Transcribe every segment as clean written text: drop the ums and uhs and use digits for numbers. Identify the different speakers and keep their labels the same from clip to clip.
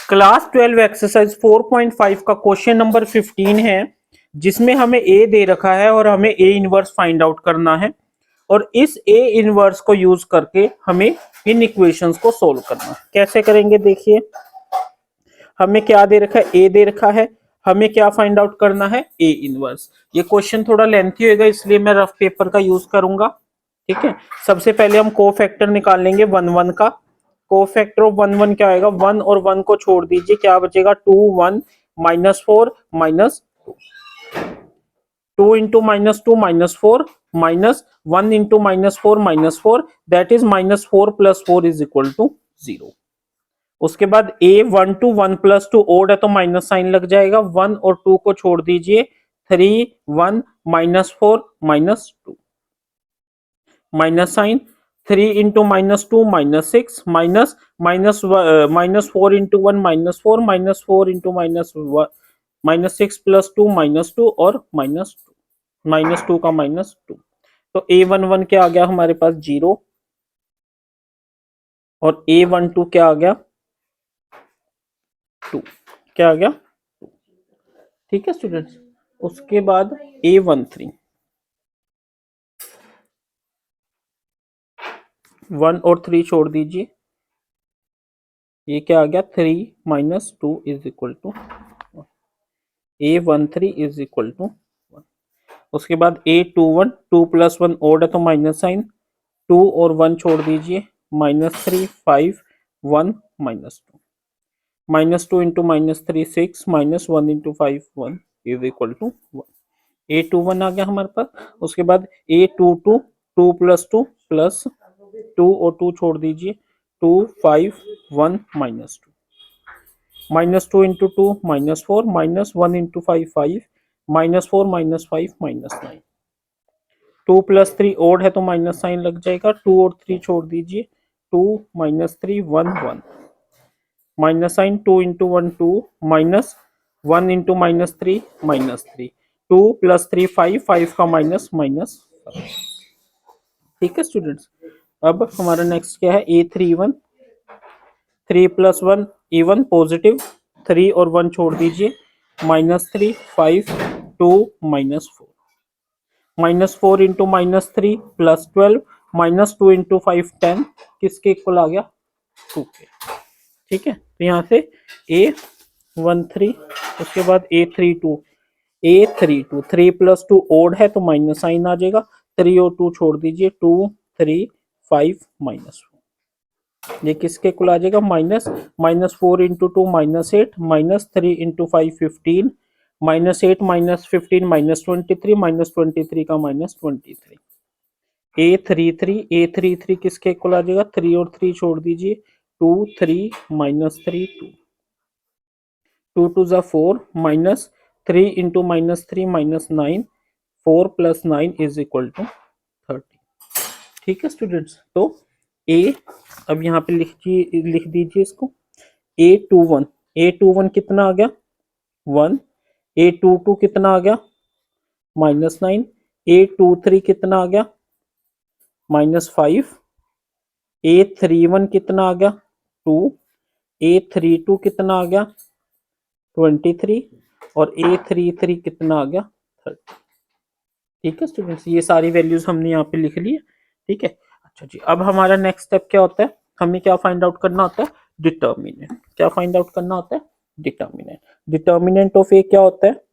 Speaker 1: Class 12 exercise 4.5 का question number 15 है, जिसमें हमें ए दे रखा है और हमें ए इनवर्स फाइंड आउट करना है। और इस ए इनवर्स को यूज करके हमें इन इक्वेशंस को सोल्व करना है। कैसे करेंगे देखिए, हमें क्या दे रखा है, ए दे रखा है, हमें क्या फाइंड आउट करना है, ए इनवर्स। ये क्वेश्चन थोड़ा लेंथी होगा, इसलिए मैं रफ पेपर का यूज करूंगा। ठीक है, सबसे पहले हम कोफैक्टर निकाल लेंगे वन वन का। कोफैक्टर ऑफ वन वन क्या आएगा, वन और वन को छोड़ दीजिए, क्या बचेगा, two one minus four minus two into minus two minus four minus one into minus four that is minus four plus four is equal to zero. उसके बाद A one two one plus two odd है तो minus sign लग जाएगा, one और to को छोड़ दीजिए, three one minus four minus two minus sign, three into minus two minus six minus minus minus four into one minus four into minus six plus two minus two और minus two का minus two. तो A one one क्या आ गया हमारे पास, zero, और ए one to क्या आ गया, टू, क्या आ गया, ठीक है स्टूडेंट्स। उसके बाद ए वन थ्री, वन और थ्री छोड़ दीजिए, ये क्या आ गया, three minus two is equal to A one three is equal to one. उसके बाद A two one, two plus one odd है तो माइनस साइन, टू और वन छोड़ दीजिए, minus three five one minus two, minus two into minus three six minus one into five one is equal to one. A two one आ गया हमारे पास। उसके बाद A two two, two plus two और two छोड़ दीजिए, two five one minus two, minus two into two minus four minus one into five five minus four minus five minus nine, two plus three odd है तो minus sign लग जाएगा, to और three छोड़ दीजिए, two minus three one one minus sign, two into one two minus one into minus three, two plus three five, five का minus minus, ठीक है स्टूडेंट्स। अब हमारा नेक्स्ट क्या है, A three one, three plus one even positive, three और one छोड़ दीजिए, minus three five two minus four, minus four into minus three plus twelve minus two into five ten, किसके इक्वल आ गया, to के। ठीक है, तो यहाँ से ए वन थ्री, उसके बाद A three two, A three two, three plus two odd है तो माइनस साइन आ जाएगा, थ्री और टू छोड़ दीजिए, टू थ्री फाइव माइनस, ये किसके इक्वल आ जाएगा, minus minus four into two minus eight minus three into five fifteen minus eight minus fifteen minus twenty three का minus twenty three. A three किसके equal आ जाएगा, थ्री और three छोड़ दीजिए, two three minus three two, two two जा four minus three into minus three minus nine, four plus nine is equal to thirty. ठीक है स्टूडेंट्स, तो ए, अब यहाँ पे लिख दीजिए इसको, A two one, A two one कितना आ गया, वन, ए टू टू कितना आ गया, minus nine, A two three कितना आ गया, minus five, A three one कितना आ गया, टू, ए थ्री टू कितना आ गया, ट्वेंटी थ्री, और ए थ्री थ्री कितना आ गया, थर्टी। ठीक है स्टूडेंट्स, ये सारी वैल्यूज हमने यहाँ पे लिख ली है। ठीक है, अच्छा जी, अब हमारा नेक्स्ट स्टेप क्या होता है, हमें क्या फाइंड आउट करना होता है, डिटर्मिनेंट। क्या फाइंड आउट करना होता है, डिटर्मिनेंट। डिटर्मिनेंट ऑफ ए क्या होता है,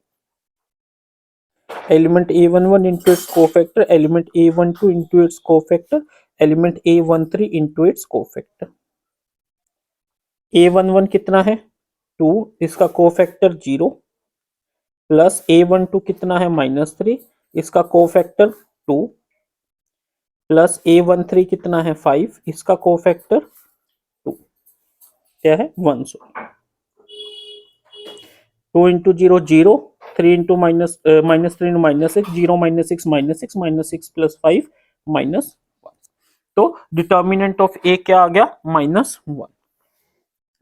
Speaker 1: element A one one into its cofactor, element A one two into its cofactor, element A one three into its cofactor. A one one कितना है, two, इसका cofactor zero, plus A one two कितना है, minus three, इसका cofactor two, plus A one three कितना है, five, इसका cofactor two, क्या है, one. So two into zero zero, three into minus minus three into minus six, zero minus six plus five minus one. तो determinant of A क्या आ गया, minus one.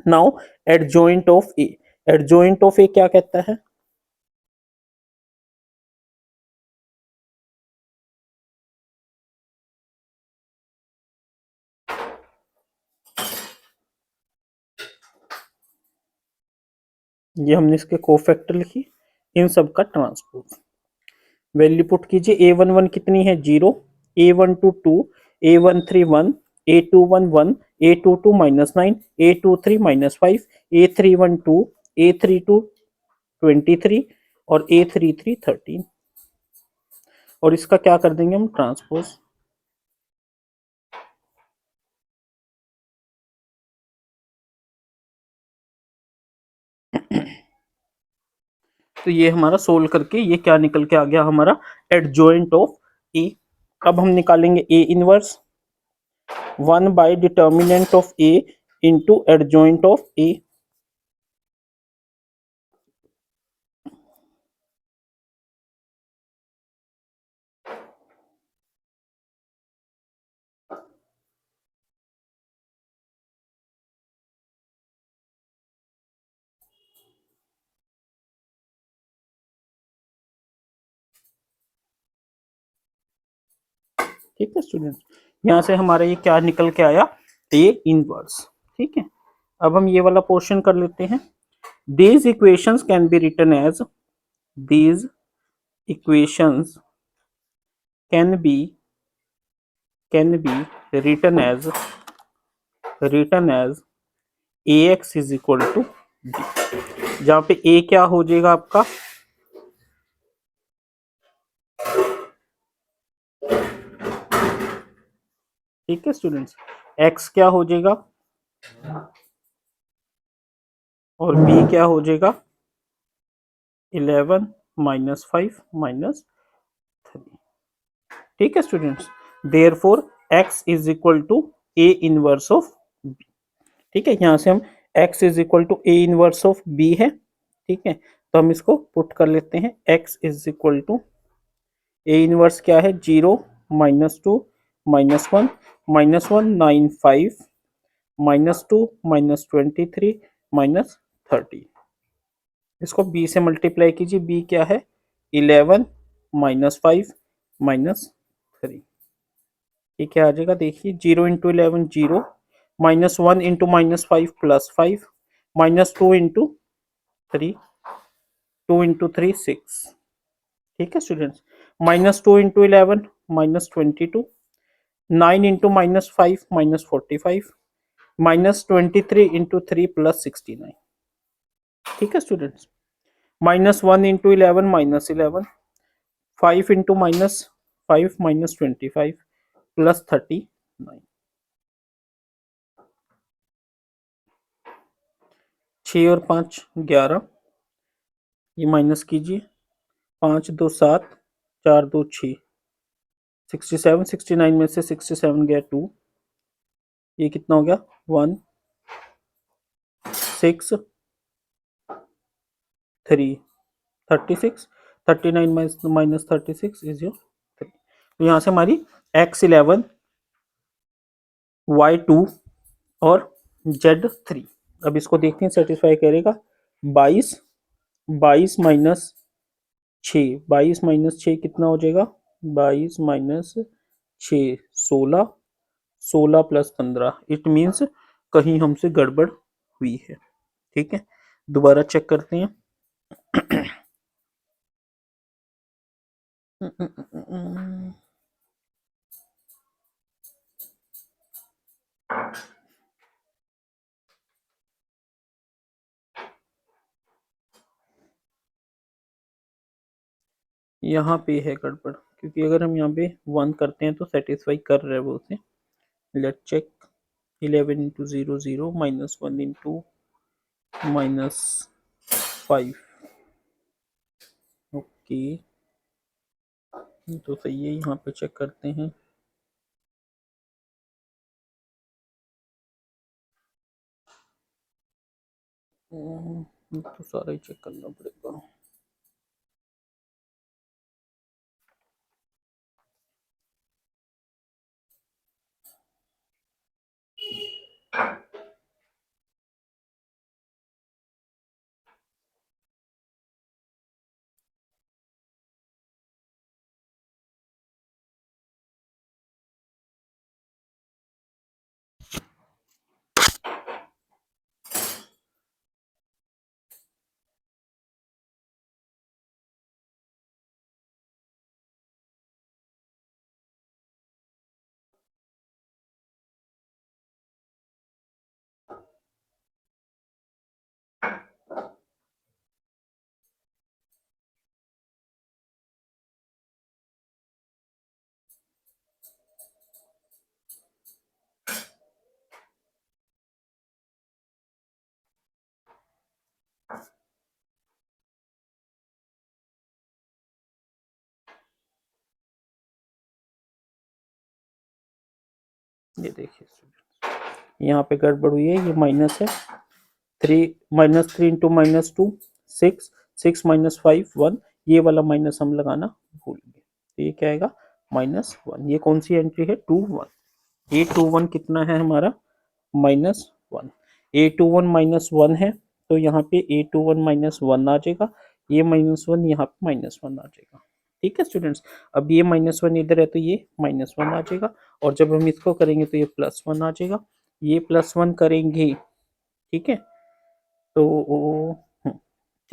Speaker 1: Now adjoint of A, adjoint of A क्या कहता है, ये हमने इसके कोफैक्टर लिखी, इन सब का ट्रांसपोज। वैल्यू पुट कीजिए, a11 कितनी है 0, a12 2, a13 1, a21 1, a22 -9, a23 -5, a31 2, a32 23 और a33 13। और इसका क्या कर देंगे हम ट्रांसपोज। तो ये हमारा सोल्व करके ये क्या निकल के आ गया हमारा एडजॉइंट ऑफ ए। अब हम निकालेंगे A inverse 1 by determinant of A into adjoint of A. ठीक है स्टूडेंट, यहाँ से हमारा ये क्या निकल के आया ए इनवर्स। ठीक है, अब हम ये वाला पोर्शन कर लेते हैं। These equations can be written as, these equations can be written as ax is equal to b, जहां पे a क्या हो जाएगा आपका, ठीक है स्टूडेंट्स, x क्या हो जाएगा और b क्या हो जाएगा 11 -5 -3। ठीक है students, therefore x is equal to a inverse of b। ठीक है, यहाँ से हम x is equal to a inverse of b है। ठीक है, तो हम इसको पुट कर लेते हैं, x is equal to A inverse क्या है 0 -2 -1 -1 9 5 -2 -23 -30। इसको b से मल्टीप्लाई कीजिए, b क्या है 11 -5 -3। ये क्या आ जाएगा देखिए, 0 इंटू 11 0, -1 इंटू -5 +5, -2 इंटू 3, 2 इंटू 3 6। ठीक है स्टूडेंट्स, -2 इंटू 11 -22, 9 इंटू -5 -45, -23 इंटू 3 +69। ठीक है स्टूडेंट्स, -1 इंटू 11 -11, 5 इंटू -5 -25 +39। 6 और 5 11, ये माइनस कीजिए, 5 2 7, 4 2 6, 67 69 में से 67 गया 2, ये कितना हो गया 1 6 3 36, 39 माइनस 36 इज योर 3। तो यहाँ से हमारी x11 y2 और z3। अब इसको देखते हैं सेटिस्फाई करेगा। 22 22 माइनस 6, 22 माइनस 6 कितना हो जाएगा 22 माइनस 6 16, 16 प्लस 15, इट मीन्स कहीं हमसे गड़बड़ हुई है। ठीक है, दोबारा चेक करते हैं। यहाँ पे है गड़बड़, क्योंकि अगर हम यहाँ पे 1 करते हैं तो सेटिस्फाई कर रहे हैं वो उसे। Let check, 11 into 0 0, -1 into -5, okay तो सही है। यहाँ पे चेक करते हैं, तो सारा ही चेक करना पड़ेगा। ये देखिए यहाँ पे गड़बड़ हुई है, ये माइनस है, 3 -3 इंटू -2 6, 6 - 5 1, ये वाला माइनस हम लगाना भूल गए, तो ये क्या आएगा -1। ये कौन सी एंट्री है 2 1, A21 कितना है हमारा -1, A21 -1 है, तो यहाँ पे A21 -1 आ जाएगा, ये -1 यहाँ पे -1 आ जाएगा। ठीक है स्टूडेंट्स, अब ये -1 इधर है तो ये -1 आ जाएगा, और जब हम इसको करेंगे तो ये +1 आ जाएगा, ये +1 करेंगे, ठीक है, तो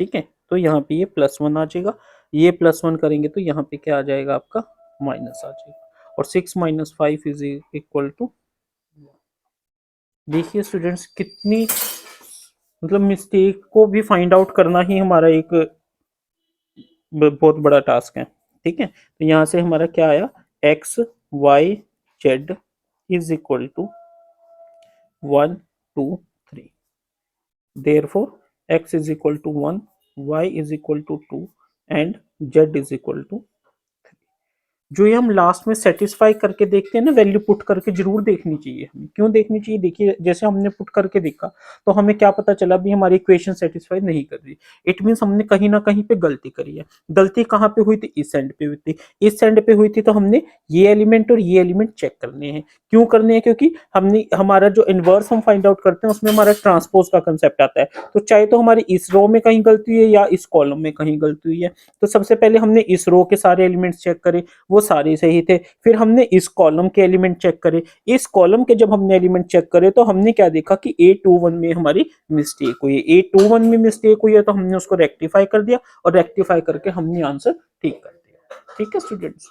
Speaker 1: ठीक है, तो यहाँ पे ये +1 आ जाएगा, ये +1 करेंगे तो यहाँ पे क्या आ जाएगा आपका माइनस आ जाएगा, और 6 - 5 इज इक्वल टू, देखिए स्टूडेंट्स कितनी मतलब मिस्टेक को भी फाइंड आउट करना ही हमारा एक बहुत बड़ा टास्क है। ठीक है, तो यहाँ से हमारा क्या आया, X Y Z is equal to 1 2 3, therefore x is equal to 1, y is equal to 2 and z is equal to 3। जो ये हम लास्ट में सेटिस्फाई करके देखते हैं ना, वैल्यू पुट करके जरूर देखनी चाहिए हमें। क्यों देखनी चाहिए, देखिए जैसे हमने पुट करके देखा तो हमें क्या पता चला भी हमारी इक्वेशन सेटिस्फाई नहीं कर रही, इट मींस हमने कहीं ना कहीं पे गलती करी है। गलती कहाँ पे हुई थी, इस एंड पे हुई थी, इस एंड पे हुई थी, तो हमने ये एलिमेंट और ये एलिमेंट चेक करने हैं। क्यों करने हैं, क्योंकि हमने हमारा जो इनवर्स हम फाइंड आउट करते हैं उसमें हमारा ट्रांसपोज का कंसेप्ट आता है, तो चाहे तो हमारी इस रो में कहीं गलती है या इस कॉलम में कहीं गलती हुई है, तो सबसे पहले हमने इस रो के सारे एलिमेंट्स चेक करे, वो सारे सही थे, फिर हमने इस कॉलम के एलिमेंट चेक करे, इस कॉलम के जब हमने एलिमेंट चेक करे तो हमने क्या देखा कि A21 में हमारी मिस्टेक हुई है, A21 में मिस्टेक हुई है तो हमने उसको रेक्टिफाई कर दिया, और रेक्टिफाई करके हमने आंसर ठीक कर दिया। ठीक है स्टूडेंट्स।